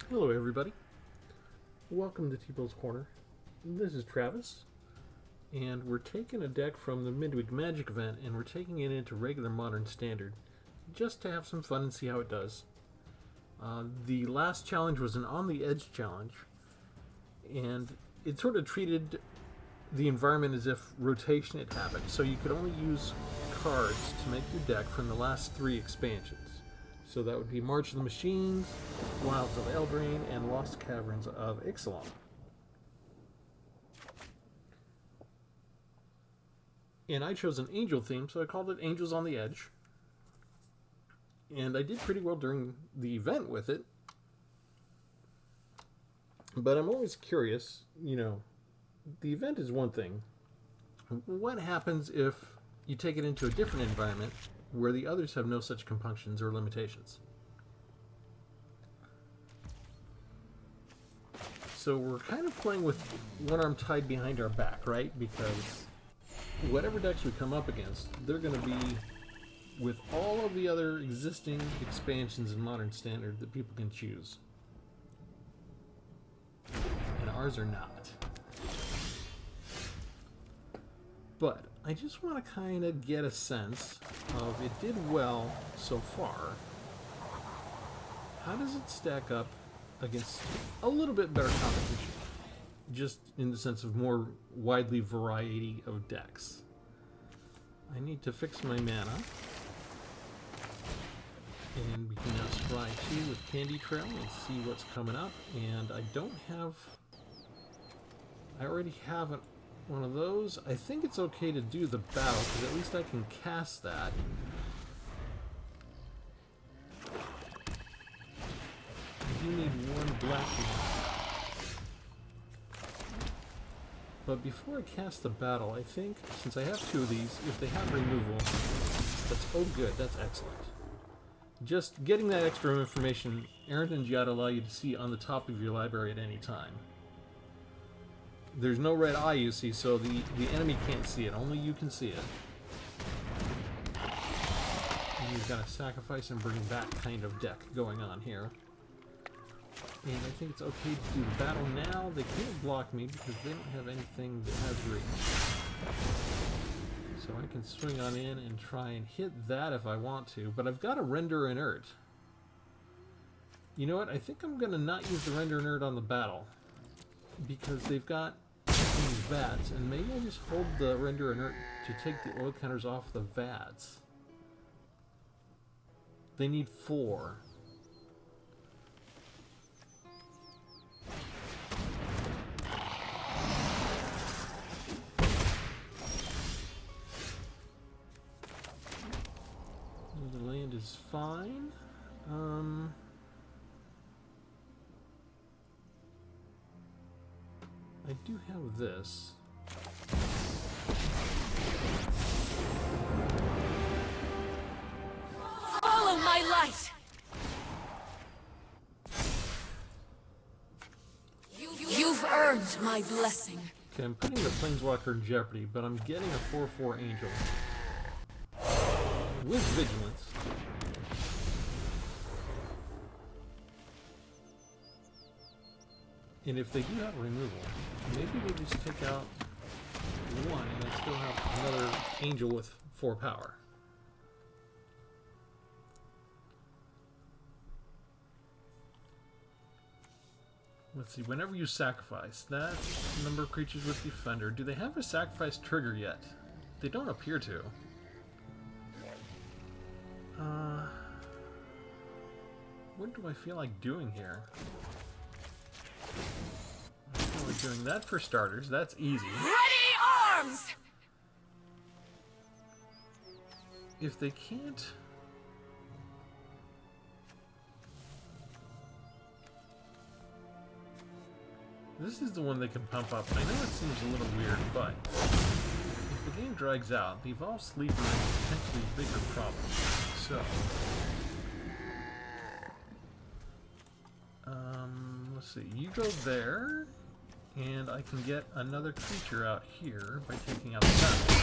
Hello everybody, welcome to Tpull's Corner. This is Travis, and we're taking a deck from the Midweek Magic event and we're taking it into regular Modern Standard, just to have some fun and see how it does. The last challenge was an On the Edge challenge, and it sort of treated the environment as if rotation had happened, so you could only use cards to make your deck from the last 3 expansions. So that would be March of the Machines, Wilds of Eldraine, and Lost Caverns of Ixalan. And I chose an angel theme, so I called it Angels on the Edge. And I did pretty well during the event with it. But I'm always curious, the event is one thing. What happens if you take it into a different environment where the others have no such compunctions or limitations? So we're kind of playing with one arm tied behind our back, right? Because whatever decks we come up against, they're going to be with all of the other existing expansions in Modern Standard that people can choose. And ours are not. But I just want to kind of get a sense of it did well so far. How does it stack up against a little bit better competition? Just in the sense of more widely variety of decks. I need to fix my mana. And we can now scry 2 with Candy Trail and see what's coming up. And I don't have... I already have one of those. I think it's okay to do the battle, because at least I can cast that. I do need 1 black one. But before I cast the battle, I think, since I have 2 of these, if they have removal, that's good, that's excellent. Just getting that extra information, Errant and Giada allow you to see on the top of your library at any time. There's no red eye, you see, so the enemy can't see it. Only you can see it. And you've got a sacrifice and bring back kind of deck going on here. And I think it's okay to do the battle now. They can't block me because they don't have anything that has reach. So I can swing on in and try and hit that if I want to. But I've got a Render Inert. You know what? I think I'm going to not use the Render Inert on the battle, because they've got these vats, and maybe I'll just hold the Render Inert to take the oil counters off the vats. They need 4. The land is fine. I do have this. Follow my light! You've earned my blessing. Okay, I'm putting the Planeswalker in jeopardy, but I'm getting a 4/4 Angel. With Vigilance. And if they do have removal, maybe they just take out 1 and I still have another Angel with 4 power. Let's see, whenever you sacrifice, that's the number of creatures with Defender. Do they have a sacrifice trigger yet? They don't appear to. What do I feel like doing here? I feel like doing that for starters. That's easy. Ready arms! If they can't... This is the one they can pump up. I know it seems a little weird, but if the game drags out, the Evolved Sleeper is a potentially bigger problem. So... let's see, you go there, and I can get another creature out here by taking out the battle.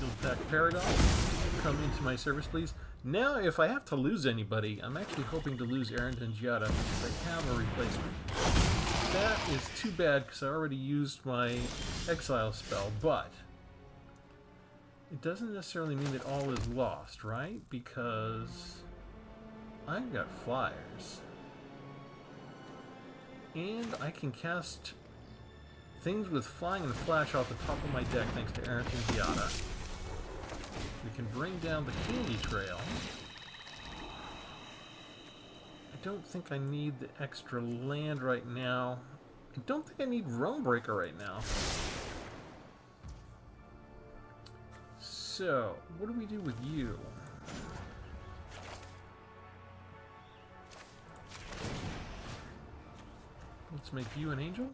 Build back Paragon. come into my service, please. Now, if I have to lose anybody, I'm actually hoping to lose Arrington Giada because I have a replacement. That is too bad because I already used my exile spell, but it doesn't necessarily mean that all is lost, right? Because I've got flyers. And I can cast things with flying and flash off the top of my deck thanks to Arrington Giada. We can bring down the Candy Trail. I don't think I need the extra land right now. I don't think I need Realm Breaker right now. So, what do we do with you? Let's make you an angel,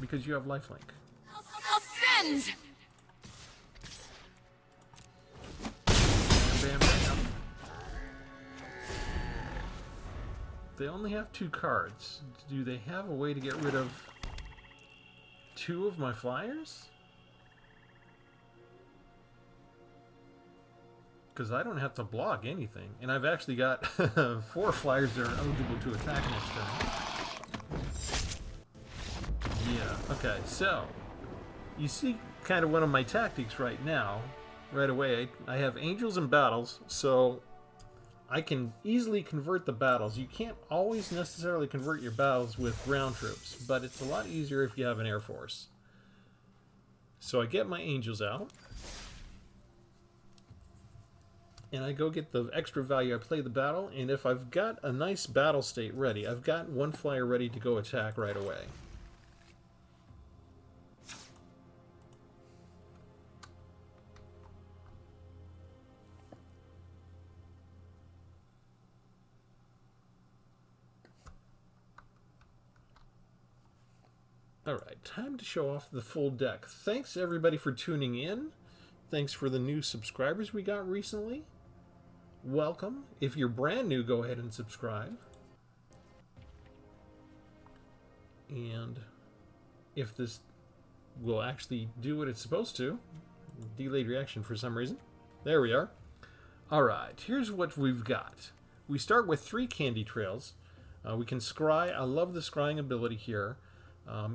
because you have lifelink. Ascend! Bam, bam. They only have 2 cards. Do they have a way to get rid of 2 of my flyers? Because I don't have to block anything. And I've actually got 4 flyers that are eligible to attack next turn. Yeah, okay, so you see kind of one of my tactics right now. Right away, I have angels and battles, so I can easily convert the battles. You can't always necessarily convert your battles with ground troops, but it's a lot easier if you have an air force. So I get my angels out, and I go get the extra value. I play the battle, and if I've got a nice battle state ready, I've got 1 flyer ready to go attack right away. Alright, time to show off the full deck. Thanks everybody for tuning in. Thanks for the new subscribers we got recently. Welcome. If you're brand new, go ahead and subscribe. And if this will actually do what it's supposed to, delayed reaction for some reason. There we are. Alright, here's what we've got. We start with 3 candy trails. We can scry. I love the scrying ability here.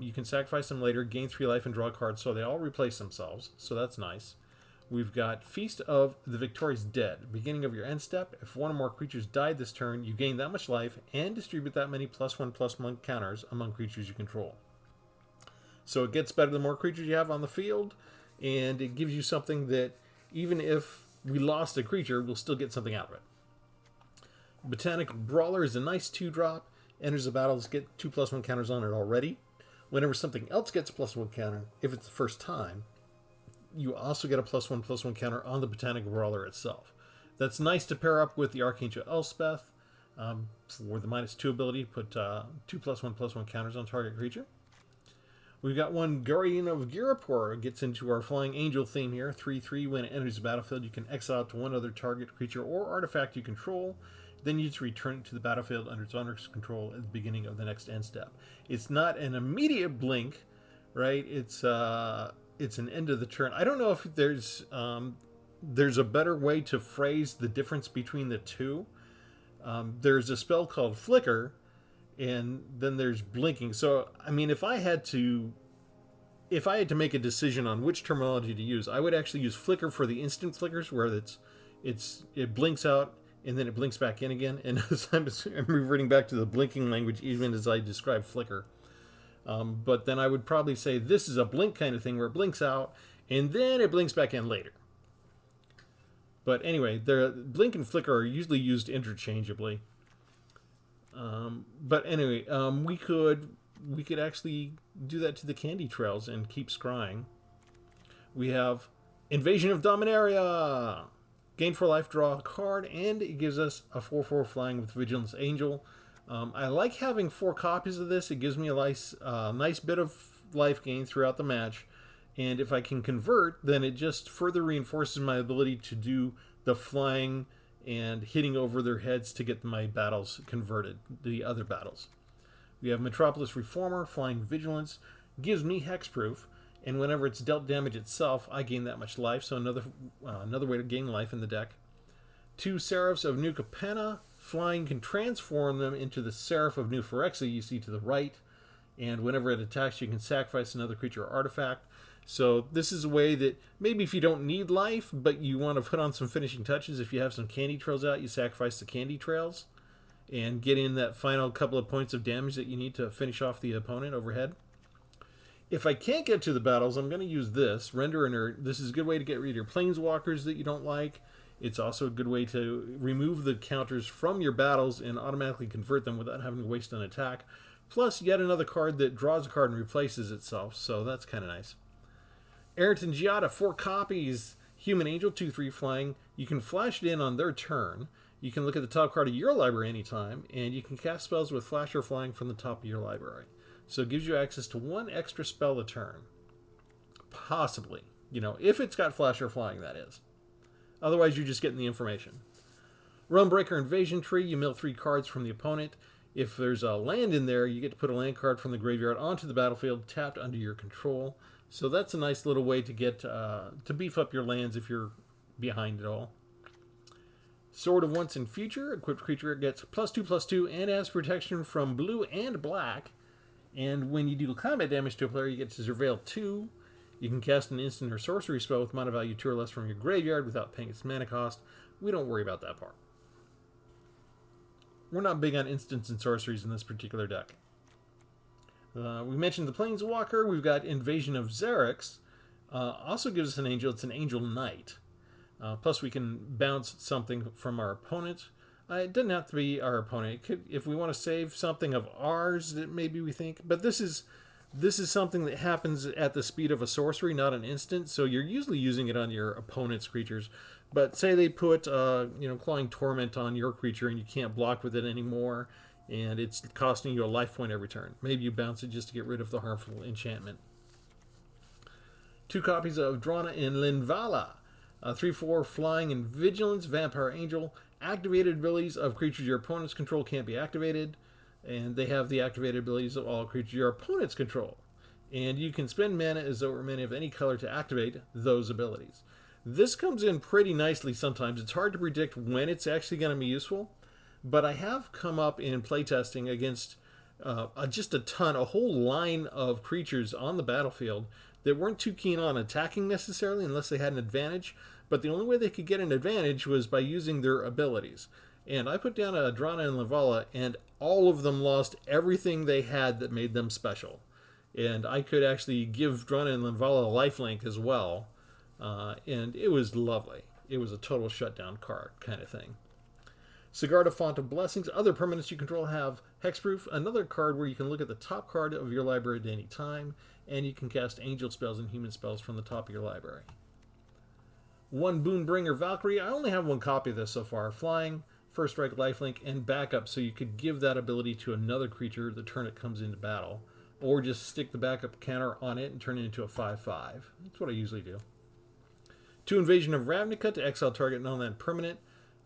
You can sacrifice them later, gain 3 life, and draw a card, so they all replace themselves, so that's nice. We've got Feast of the Victorious Dead. Beginning of your end step, if 1 or more creatures died this turn, you gain that much life and distribute that many +1/+1 counters among creatures you control. So it gets better the more creatures you have on the field, and it gives you something that, even if we lost a creature, we'll still get something out of it. Botanic Brawler is a nice 2-drop. Enters the battle, get 2+1 counters on it already. Whenever something else gets a +1 counter, if it's the first time, you also get a +1/+1 counter on the Botanic Brawler itself. That's nice to pair up with the Archangel Elspeth for the -2 ability, put 2 +1/+1 counters on target creature. We've got 1 Guardian of Girapur, gets into our Flying Angel theme here. 3/3, when it enters the battlefield, you can exile it to 1 other target creature or artifact you control. Then you just return it to the battlefield under its owner's control at the beginning of the next end step. It's not an immediate blink, right? It's an end of the turn. I don't know if there's a better way to phrase the difference between the two. There's a spell called Flicker, and then there's blinking. So, I mean, if I had to make a decision on which terminology to use, I would actually use Flicker for the instant flickers, where it blinks out and then it blinks back in again. And I'm reverting back to the blinking language even as I describe Flicker. But then I would probably say this is a blink kind of thing where it blinks out and then it blinks back in later. But anyway, the blink and flicker are usually used interchangeably. But anyway, we could actually do that to the candy trails and keep scrying. We have Invasion of Dominaria. Gain 4 life, draw a card, and it gives us a 4/4 flying with Vigilance Angel. I like having 4 copies of this. It gives me a nice bit of life gain throughout the match. And if I can convert, then it just further reinforces my ability to do the flying and hitting over their heads to get my battles converted, the other battles. We have Metropolis Reformer, Flying Vigilance, gives me hexproof. and whenever it's dealt damage itself, I gain that much life, so another way to gain life in the deck. 2 Seraphs of New Capenna. Flying can transform them into the Seraph of New Phyrexia you see to the right, and whenever it attacks you can sacrifice another creature or artifact. So this is a way that maybe if you don't need life, but you want to put on some finishing touches, if you have some candy trails out, you sacrifice the candy trails and get in that final couple of points of damage that you need to finish off the opponent overhead. If I can't get to the battles, I'm going to use this, Render Inert. This is a good way to get rid of your planeswalkers that you don't like. It's also a good way to remove the counters from your battles and automatically convert them without having to waste an attack. Plus, yet another card that draws a card and replaces itself, so that's kind of nice. Errant Giada, 4 copies. Human Angel, 2/3 flying. You can flash it in on their turn. You can look at the top card of your library anytime, and you can cast spells with flash or flying from the top of your library. So it gives you access to 1 extra spell a turn. Possibly. If it's got flash or flying, that is. Otherwise, you're just getting the information. Realmbreaker Invasion Tree, you mill 3 cards from the opponent. If there's a land in there, you get to put a land card from the graveyard onto the battlefield, tapped under your control. So that's a nice little way to get to beef up your lands if you're behind it all. Sword of Once and Future, equipped creature gets +2/+2 and has protection from blue and black. And when you do combat damage to a player, you get to Surveil 2. You can cast an instant or sorcery spell with mana value 2 or less from your graveyard without paying its mana cost. We don't worry about that part. We're not big on instants and sorceries in this particular deck. We mentioned the Planeswalker. We've got Invasion of Xerix. Also gives us an angel. It's an Angel Knight. Plus we can bounce something from our opponent. It doesn't have to be our opponent. It could, if we want to save something of ours that maybe we think. But this is something that happens at the speed of a sorcery, not an instant. So you're usually using it on your opponent's creatures. But say they put, Clawing Torment on your creature and you can't block with it anymore, and it's costing you a life point every turn. Maybe you bounce it just to get rid of the harmful enchantment. 2 copies of Drana in Linvala. 3/4 Flying and Vigilance, Vampire Angel. Activated abilities of creatures your opponents control can't be activated. And they have the activated abilities of all creatures your opponents control. And you can spend mana as though it were mana of any color to activate those abilities. This comes in pretty nicely sometimes. It's hard to predict when it's actually going to be useful. But I have come up in playtesting against just a whole line of creatures on the battlefield that weren't too keen on attacking necessarily unless they had an advantage. But the only way they could get an advantage was by using their abilities. And I put down a Drana and Linvala, and all of them lost everything they had that made them special. And I could actually give Drana and Linvala a lifelink as well. And it was lovely. It was a total shutdown card kind of thing. Sigarda, Font of Blessings. Other permanents you control have Hexproof, another card where you can look at the top card of your library at any time, and you can cast angel spells and human spells from the top of your library. 1 Boonbringer Valkyrie. I only have 1 copy of this so far. Flying, First Strike, Lifelink, and backup, so you could give that ability to another creature the turn it comes into battle, or just stick the backup counter on it and turn it into a 5/5. That's what I usually do. 2 Invasion of Ravnica to exile target non-land permanent.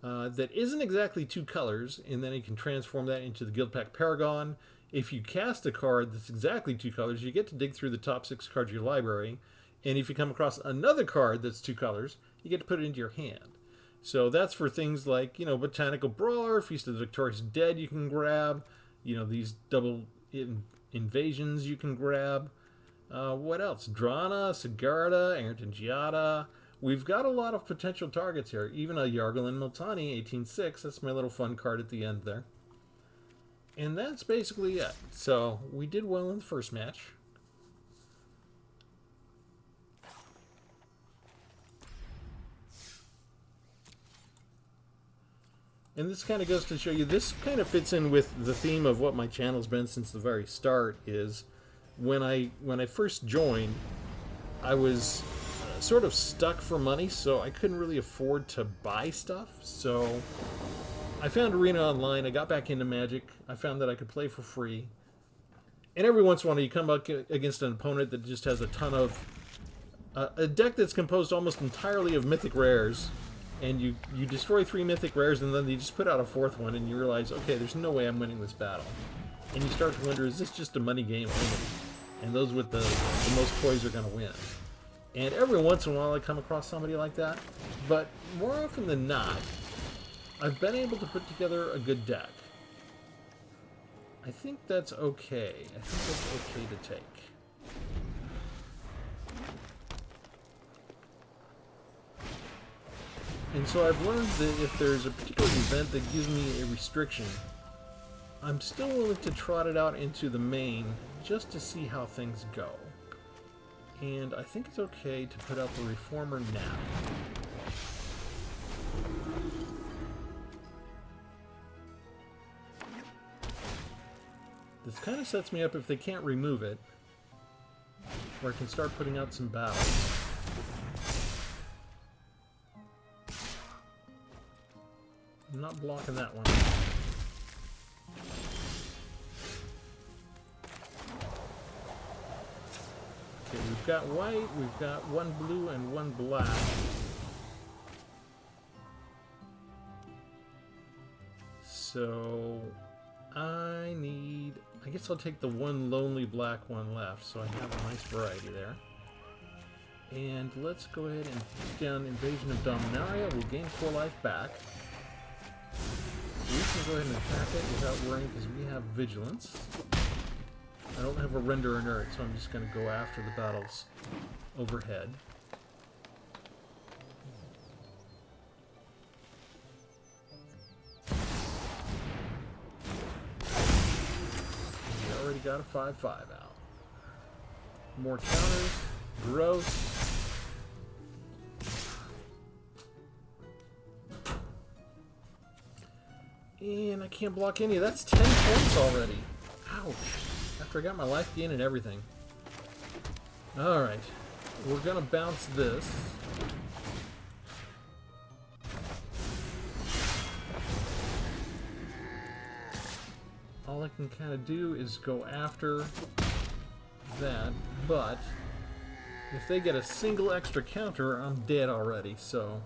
That isn't exactly 2 colors, and then you can transform that into the Guildpact Paragon. If you cast a card that's exactly 2 colors, you get to dig through the top 6 cards of your library, and if you come across another card that's 2 colors, you get to put it into your hand. So that's for things like, Botanical Brawler, Feast of the Victorious Dead you can grab, these double invasions you can grab. What else? Drana, Sigarda, Errant Giada. We've got a lot of potential targets here. Even a Yargulin Miltani, 18/6. That's my little fun card at the end there. And that's basically it. So we did well in the first match. And this kind of goes to show you, this kind of fits in with the theme of what my channel's been since the very start, is when I first joined, I was sort of stuck for money, so I couldn't really afford to buy stuff. So I found Arena Online, I got back into Magic, I found that I could play for free. And every once in a while you come up against an opponent that just has a ton of... a deck that's composed almost entirely of mythic rares, and you destroy 3 mythic rares, and then you just put out a 4th one, and you realize, okay, there's no way I'm winning this battle. And you start to wonder, is this just a money game only? and those with the most toys are going to win. And every once in a while I come across somebody like that, but more often than not, I've been able to put together a good deck. I think that's okay. I think that's okay to take. And so I've learned that if there's a particular event that gives me a restriction, I'm still willing to trot it out into the main just to see how things go. And I think it's okay to put out the Reformer now. This kind of sets me up if they can't remove it, where I can start putting out some battles. I'm not blocking that one. Okay, we've got white, we've got one blue and one black. So I guess I'll take the one lonely black one left, so I have a nice variety there. And let's go ahead and put down Invasion of Dominaria. We'll gain 4 life back. We can go ahead and attack it without worrying because we have Vigilance. I don't have a Render Inert, so I'm just going to go after the battles overhead. We already got a 5/5 out. More counters. Gross. And I can't block any. That's 10 points already. Ouch. After I got my life gain and everything. Alright. We're going to bounce this. All I can kind of do is go after that, but if they get a single extra counter, I'm dead already, so...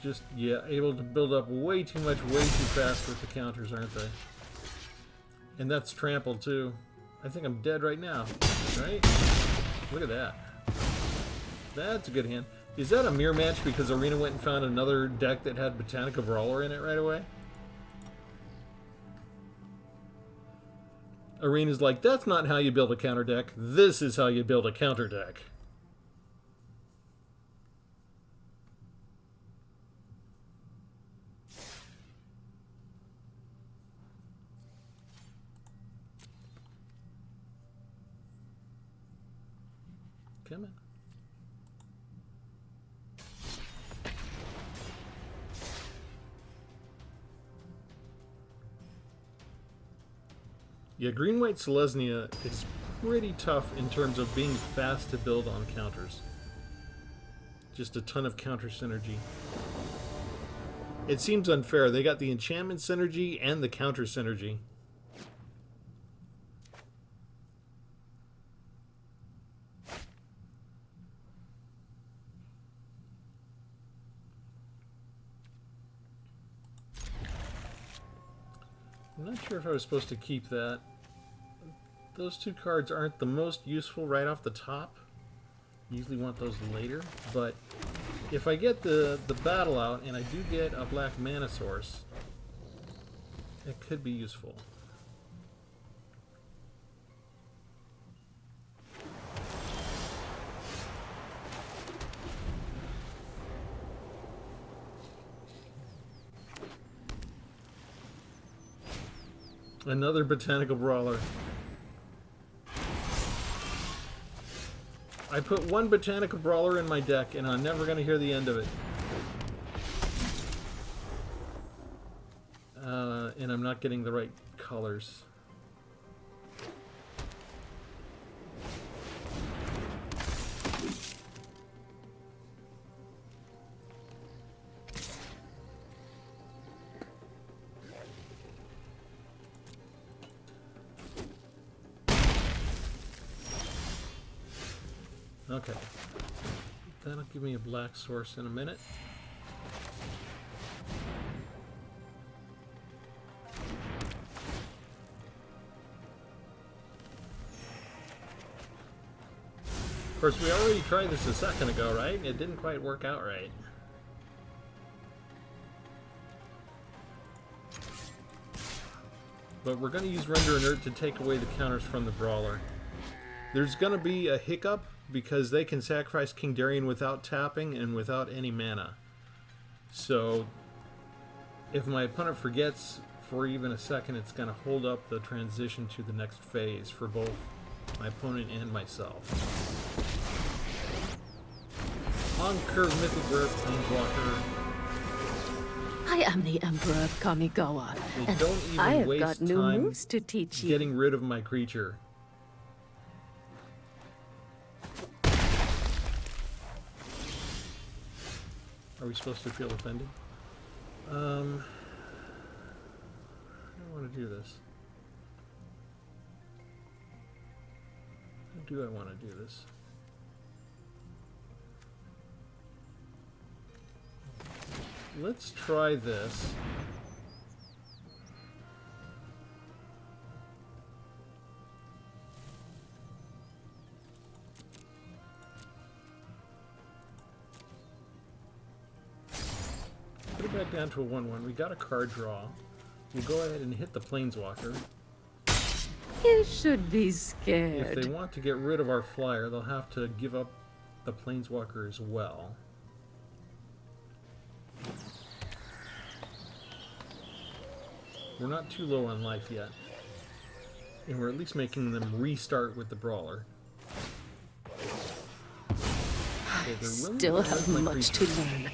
Just, yeah, able to build up way too much, way too fast with the counters, aren't they? And that's trampled, too. I think I'm dead right now, right? Look at that. That's a good hand. Is that a mirror match because Arena went and found another deck that had Botanica Brawler in it right away? Arena's like, that's not how you build a counter deck. This is how you build a counter deck. Come on. Yeah, Green-White Selesnya is pretty tough in terms of being fast to build on counters. Just a ton of counter synergy. It seems unfair. They got the enchantment synergy and the counter synergy. I'm not sure if I was supposed to keep that. Those two cards aren't the most useful right off the top. Usually want those later, but if I get the battle out and I do get a black mana source, it could be useful. Another Botanical Brawler. I put one Botanical Brawler in my deck, and I'm never going to hear the end of it. And I'm not getting the right colors. Okay, that'll give me a black source in a minute. course, we already tried this a second ago, right? It didn't quite work out right. But we're going to use Render Inert to take away the counters from the Brawler. There's going to be a hiccup because they can sacrifice King Darien without tapping and without any mana. So, if my opponent forgets for even a second, it's going to hold up the transition to the next phase for both my opponent and myself. On curve Mythic Rare Planeswalker. I am the Emperor of Kamigawa, and don't even I have waste got new time moves to teach you. Getting rid of my creature. Are we supposed to feel offended? I don't want to do this. How do I want to do this? Let's try this. Put it back down to a 1/1. We got a card draw. We'll go ahead and hit the Planeswalker. You should be If scared. they want to get rid of our flyer, they'll have to give up the Planeswalker as well. We're not too low on life yet. And we're at least making them restart with the Brawler. Okay, they're really Still gonna have hurt my much to creature. learn.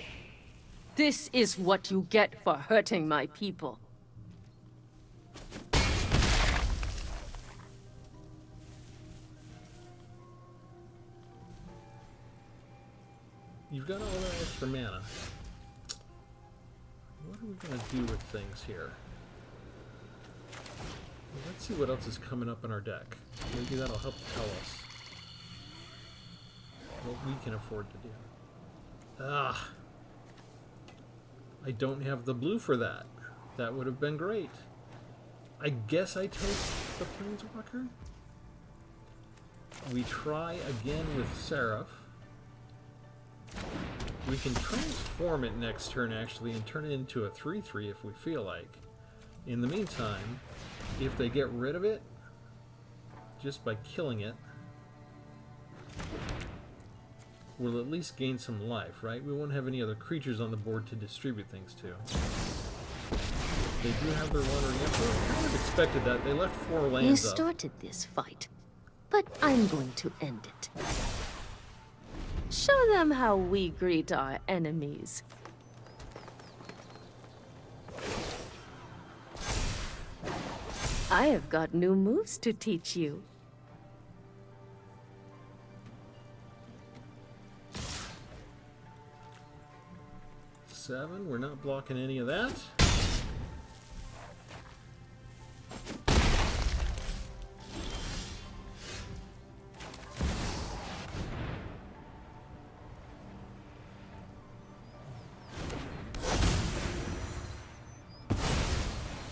This is what you get for hurting my people. You've got all that extra mana. What are we going to do with things here? Well, let's see what else is coming up in our deck. Maybe that'll help tell us what we can afford to do. Ah! I don't have the blue for that. That would have been great. I guess I take the Planeswalker. We try again with Seraph. We can transform it next turn, actually, and turn it into a 3/3 if we feel like. In the meantime, if they get rid of it, just by killing it, we'll at least gain some life, right? We won't have any other creatures on the board to distribute things to. They do have their Wandering Emperor. I kind of expected that. They left 4 You lands up. started this fight, but I'm going to end it. Show them how we greet our enemies. I have got new moves to teach you. Seven, we're not blocking any of that.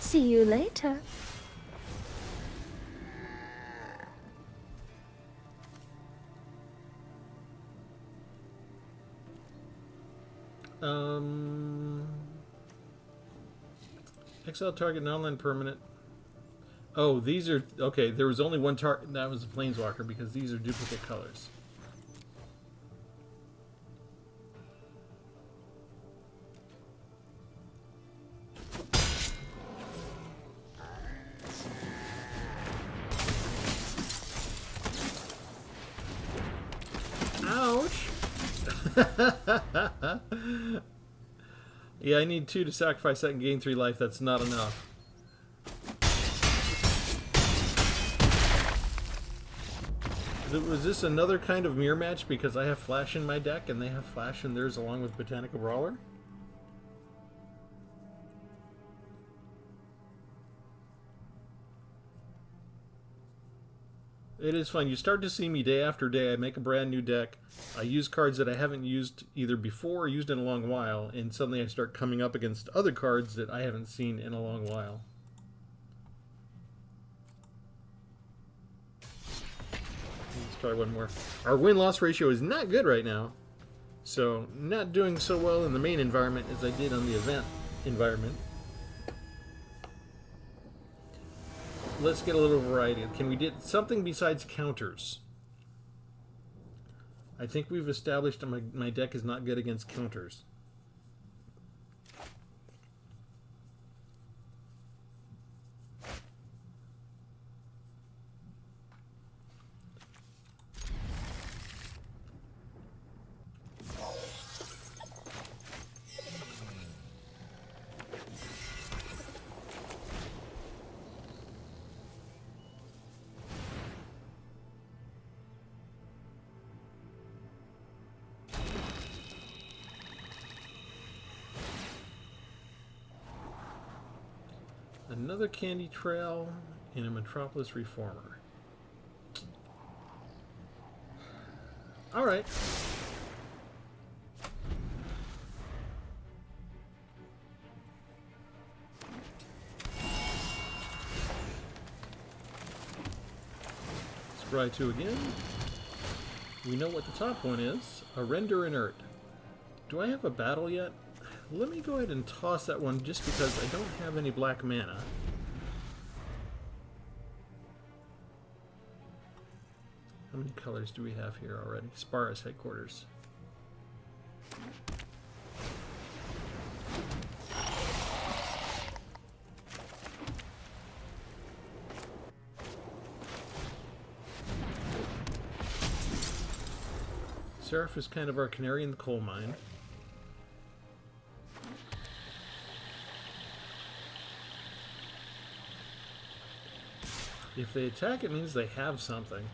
See you later. Exile target non-land permanent. Oh, these are... Okay, there was only one target. That was a Planeswalker because these are duplicate colors. Ouch! Yeah, I need 2 to sacrifice that and gain 3 life. That's not enough. Was this another kind of mirror match because I have Flash in my deck and they have Flash in theirs along with Botanical Brawler? It is fun. You start to see me day after day. I make a brand new deck. I use cards that I haven't used either before or used in a long while, and suddenly I start coming up against other cards that I haven't seen in a long while. These try one more. Our win-loss ratio is not good right now. So, not doing so well in the main environment as I did on the event environment. Let's get a little variety. Can we get something besides counters? I think we've established that my deck is not good against counters. Another Candy Trail and a Metropolis Reformer. Alright. Scry 2 again. We know what the top one is. A Render Inert. Do I have a battle yet? Let me go ahead and toss that one just because I don't have any black mana. How many colors do we have here already? Sparus Headquarters. Seraph is kind of our canary in the coal mine. If they attack, it means they have something.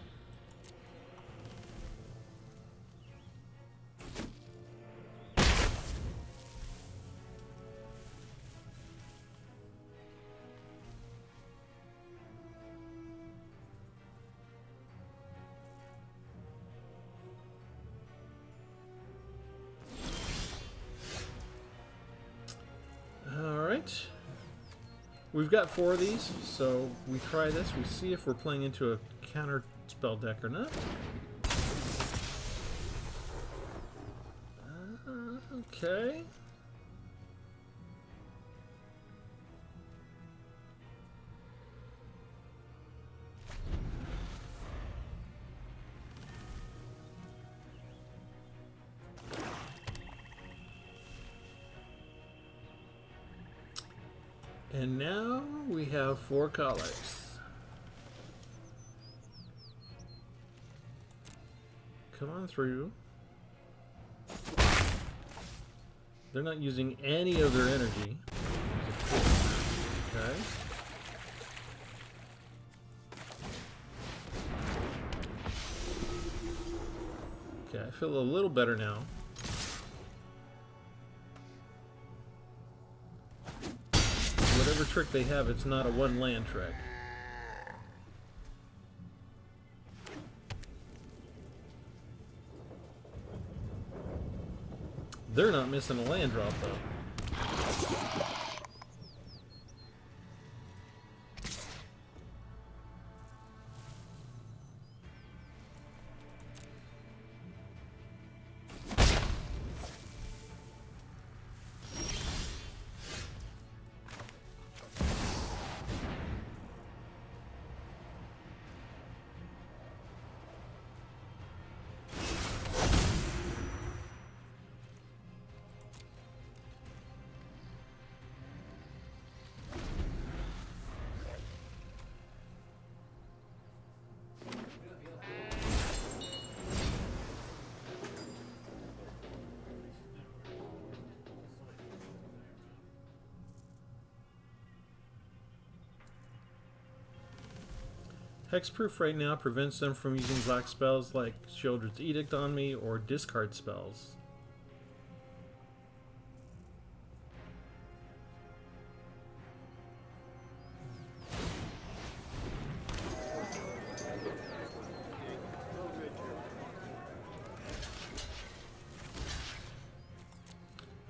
Alright. We've got 4 of these, so we try this. We see if we're playing into a counter spell deck or not. Okay. And now we have 4 colors. Come on through. They're not using any of their energy. Okay. Okay, I feel a little better now. Whatever trick they have, it's not a one land trick. They're not missing a land drop though. Hexproof right now prevents them from using black spells like Sheoldred's Edict on me or discard spells.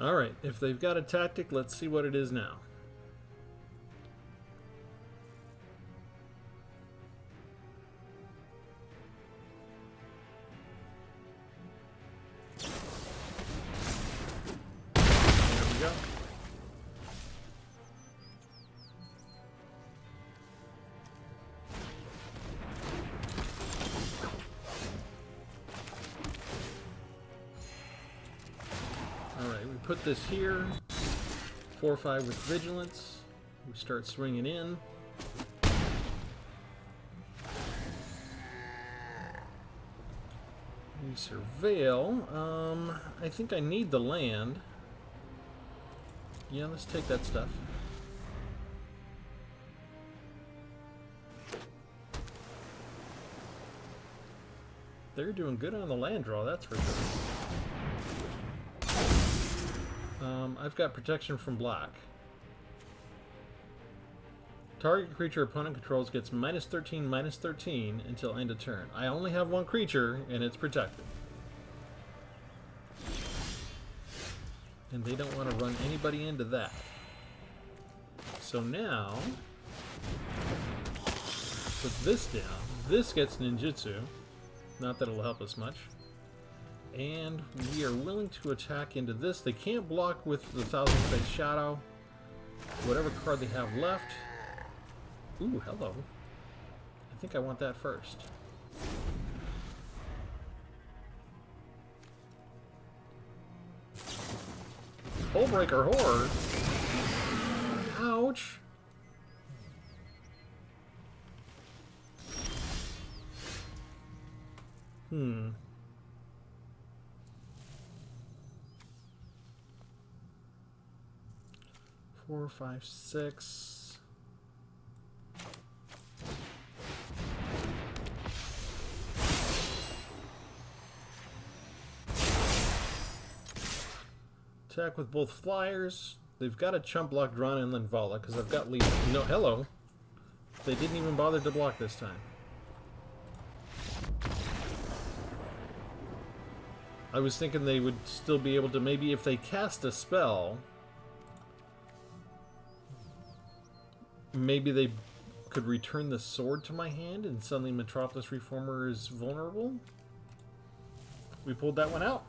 Alright, if they've got a tactic, let's see what it is now. put this here. 4/5 with vigilance. We start swinging in. We surveil. I think I need the land. Yeah, let's take that stuff. They're doing good on the land draw, that's for sure. I've got protection from black. Target creature opponent controls gets -13/-13 until end of turn. I only have one creature, and it's protected. And they don't want to run anybody into that. So now, put this down. This gets ninjutsu. Not that it'll help us much. And we are willing to attack into this. They can't block with the Thousand Face Shadow. Whatever card they have left. Ooh, hello. I think I want that first. Hullbreaker Horror. Ouch. Hmm. Four, 5, 6. Attack with both flyers. They've got a chump block drawn in Linvala because I've got lead. No, hello. They didn't even bother to block this time. I was thinking they would still be able to, maybe if they cast a spell, maybe they could return the sword to my hand and suddenly Metropolis Reformer is vulnerable. We pulled that one out.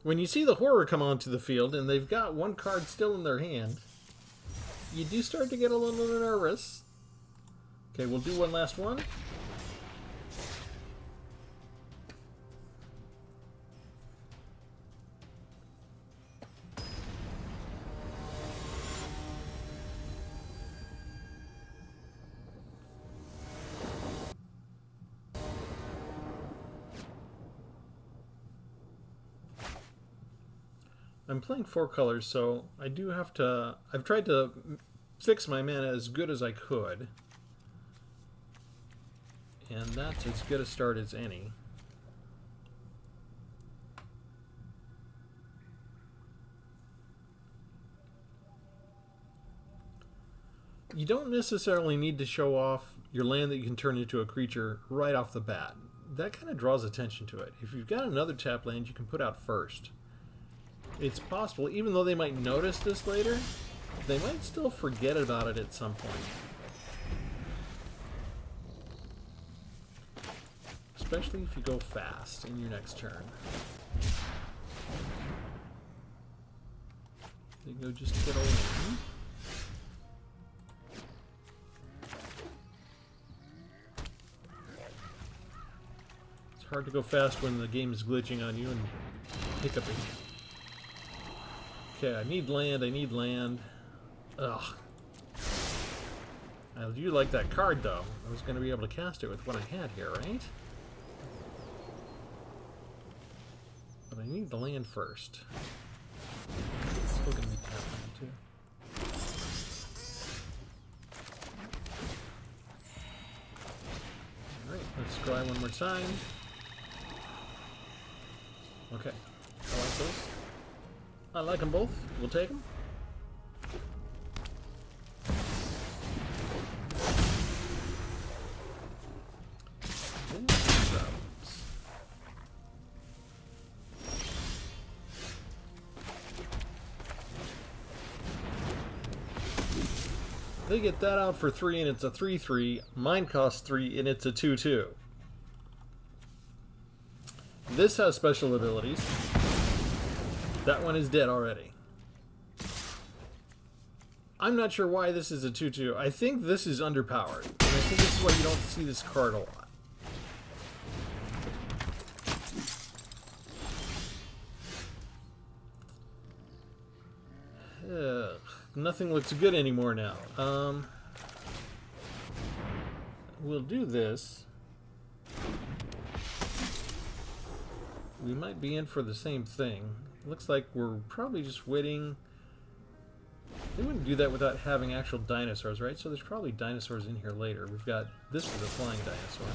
When you see the horror come onto the field and they've got one card still in their hand, you do start to get a little nervous. Okay, we'll do one last one. I'm playing 4 colors, so I do have to... I've tried to fix my mana as good as I could. And that's as good a start as any. You don't necessarily need to show off your land that you can turn into a creature right off the bat. That kind of draws attention to it. If you've got another tap land you can put out first. It's possible, even though they might notice this later, they might still forget about it at some point. Especially if you go fast in your next turn. They go just to get a win. It's hard to go fast when the game is glitching on you and hiccuping. Okay, I need land. Ugh. I do like that card, though. I was going to be able to cast it with what I had here, right? But I need the land first. It's still going to be tap land, too. Alright, let's try one more time. Okay, I like those. I like them both. We'll take them. They get that out for 3 and it's a 3/3. Mine costs 3 and it's a 2/2. This has special abilities. That one is dead already. I'm not sure why this is a 2/2. I think this is underpowered. And I think this is why you don't see this card a lot. Nothing looks good anymore now. We'll do this. We might be in for the same thing. Looks like we're probably just waiting. They wouldn't do that without having actual dinosaurs, right? So there's probably dinosaurs in here later. We've got... This is a flying dinosaur.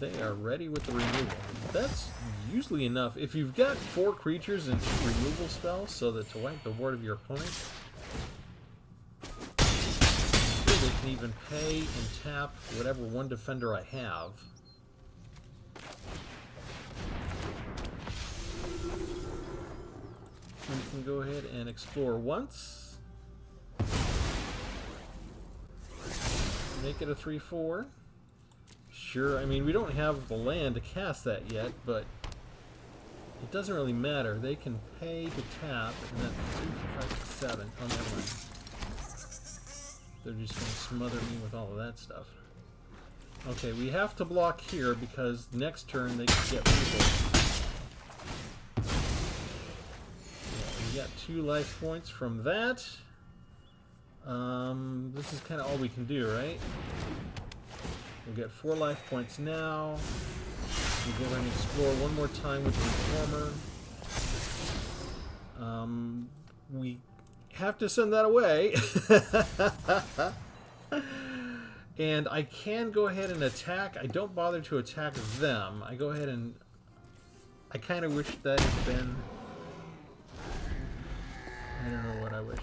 They are ready with the removal. That's usually enough. If you've got 4 creatures and 2 removal spells, so that to wipe the board of your opponent, they can even pay and tap whatever one defender I have. We can go ahead and explore once. Make it a 3/4. Sure, I mean, we don't have the land to cast that yet, but it doesn't really matter. They can pay to tap, and that's 2, 4, 5, 6, 7. Oh, never mind. They're just going to smother me with all of that stuff. Okay, we have to block here because next turn they can get people. We got 2 life points from that. This is kind of all we can do, right? We'll get 4 life points now. We'll go ahead and explore one more time with the Reformer. We have to send that away. And I can go ahead and attack. I don't bother to attack them. I go ahead and... I kind of wish that had been... I don't know what I wish.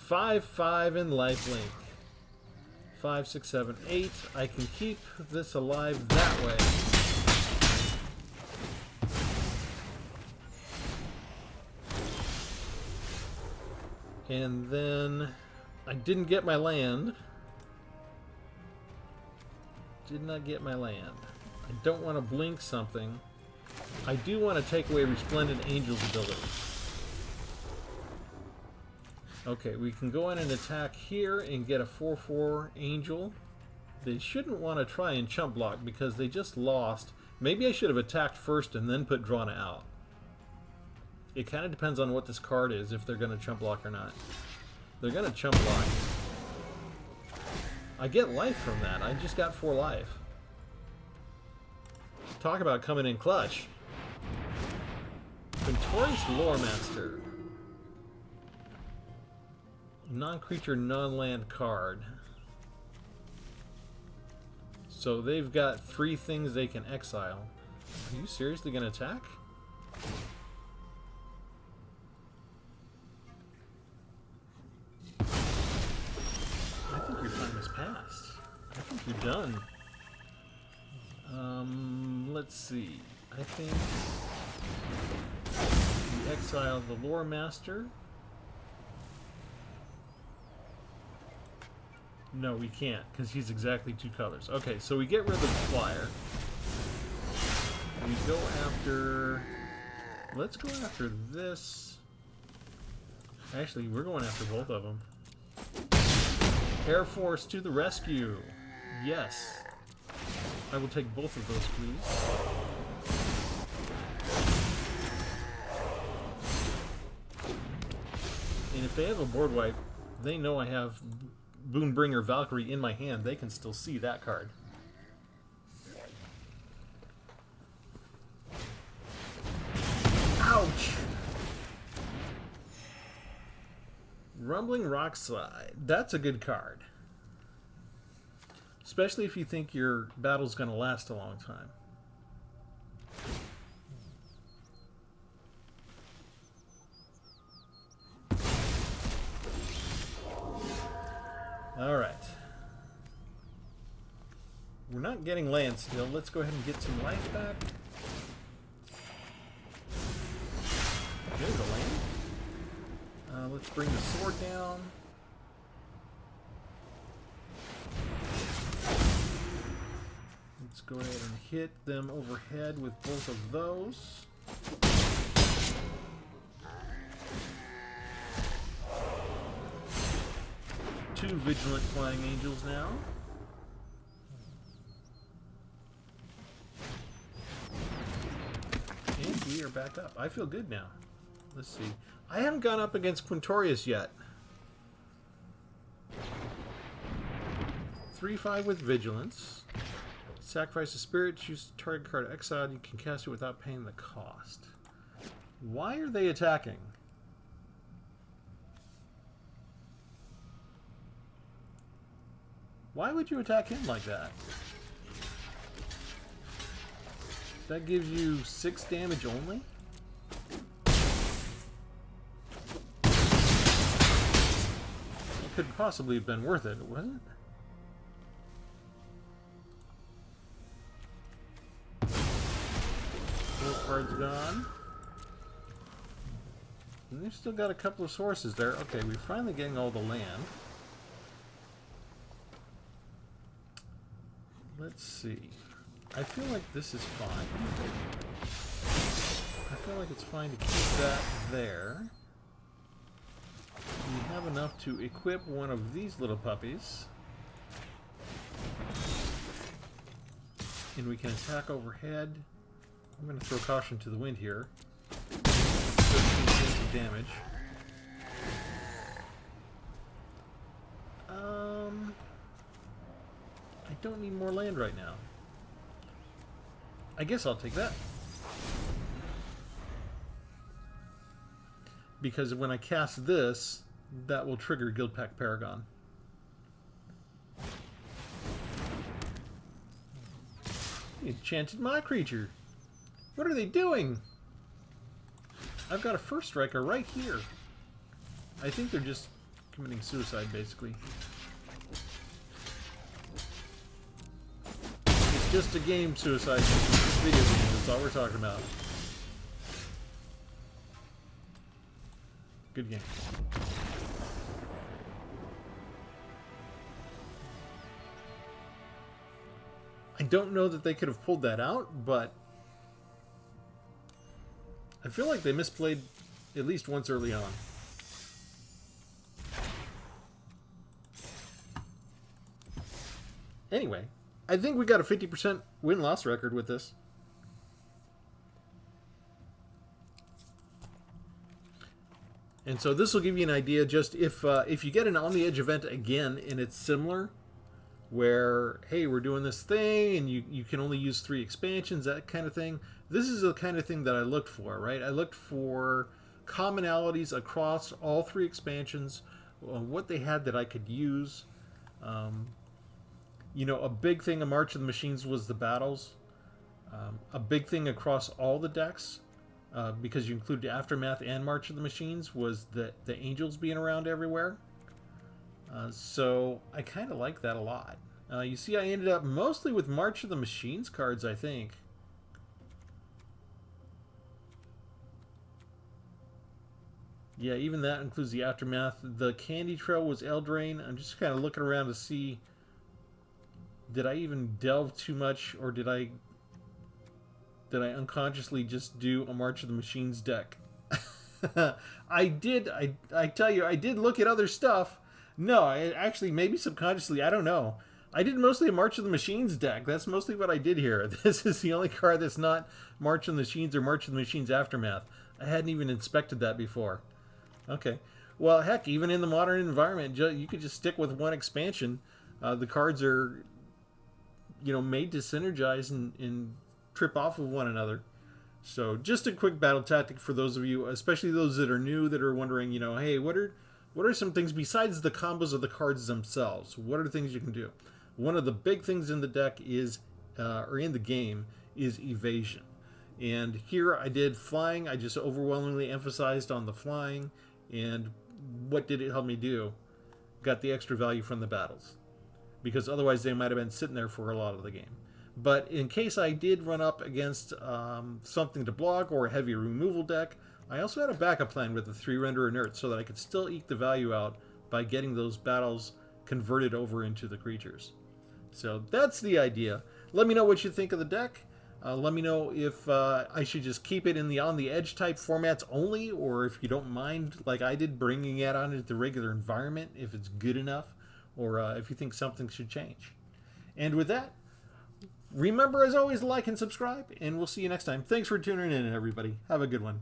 5/5 in lifelink. 5, 6, 7, 8. I can keep this alive that way. And then I didn't get my land. Did not get my land. I don't want to blink something. I do want to take away Resplendent Angel's ability. Okay, we can go in and attack here and get a 4/4 Angel. They shouldn't want to try and chump block because they just lost. Maybe I should have attacked first and then put Drana out. It kind of depends on what this card is, if they're going to chump block or not. They're going to chump block. I get life from that. I just got 4 life. Talk about coming in clutch. Victorious Lore Master. Non-creature, non-land card. So they've got 3 things they can exile. Are you seriously going to attack? I think your time has passed. I think you're done. Let's see. I think we exile the Lore Master. No, we can't, because he's exactly 2 colors. Okay, so we get rid of the flyer. We go after... Let's go after this. Actually, we're going after both of them. Air Force to the rescue. Yes. I will take both of those, please. And if they have a board wipe, they know I have Boonbringer Valkyrie in my hand. They can still see that card. Ouch! Rumbling Rockslide. That's a good card. Especially if you think your battle's going to last a long time. Alright. We're not getting land still. Let's go ahead and get some life back. There's a land. Let's bring the sword down. Let's go ahead and hit them overhead with both of those. Two Vigilant Flying Angels now. we are back up. I feel good now. Let's see. I haven't gone up against Quintorius yet. 3/5 with Vigilance. Sacrifice a spirit, choose target card exiled. You can cast it without paying the cost. Why are they attacking? Why would you attack him like that? That gives you 6 damage only? It could possibly have been worth it, wasn't it? 4 cards gone. And they've still got a couple of sources there. Okay, we're finally getting all the land. Let's see. I feel like this is fine. I feel like it's fine to keep that there. We have enough to equip one of these little puppies. And we can attack overhead. I'm going to throw caution to the wind here. 13 points of damage. I don't need more land right now. I guess I'll take that. Because when I cast this, that will trigger Guildpact Paragon. He enchanted my creature. What are they doing? I've got a first striker right here. I think they're just committing suicide, basically. It's just a game suicide. Video game, that's all we're talking about. Good game. I don't know that they could have pulled that out, but I feel like they misplayed at least once early on. Anyway, I think we got a 50% win-loss record with this. And so this will give you an idea, just if you get an On the Edge event again and it's similar, where, hey, we're doing this thing and you can only use 3 expansions, that kind of thing. This is the kind of thing that I looked for, right? I looked for commonalities across all 3 expansions, what they had that I could use. You know, a big thing in March of the Machines was the battles. A big thing across all the decks, because you include the Aftermath and March of the Machines, was the angels being around everywhere. So I kind of like that a lot. You see, I ended up mostly with March of the Machines cards, I think. Yeah, even that includes the Aftermath. The Candy Trail was Eldraine. I'm just kind of looking around to see, did I even delve too much, or did I unconsciously just do a March of the Machines deck? I did. I tell you, I did look at other stuff. No, actually, maybe subconsciously, I don't know. I did mostly a March of the Machines deck. That's mostly what I did here. This is the only card that's not March of the Machines or March of the Machines Aftermath. I hadn't even inspected that before. Okay. Well, heck, even in the modern environment, you could just stick with one expansion. The cards are, you know, made to synergize and trip off of one another. So just a quick battle tactic for those of you, especially those that are new, that are wondering, you know, hey, what are some things besides the combos of the cards themselves? What are things you can do? One of the big things in the deck is, or in the game, is evasion. And here I did flying. I just overwhelmingly emphasized on the flying. And what did it help me do? Got the extra value from the battles. Because otherwise they might have been sitting there for a lot of the game. But in case I did run up against something to block or a heavy removal deck, I also had a backup plan with the 3 render inert so that I could still eke the value out by getting those battles converted over into the creatures. So that's the idea. Let me know what you think of the deck. Let me know if I should just keep it in the On the Edge type formats only, or if you don't mind, like I did, bringing it on into the regular environment, if it's good enough, or if you think something should change. And with that, Remember, as always, like and subscribe, and we'll see you next time. Thanks for tuning in, everybody. Have a good one.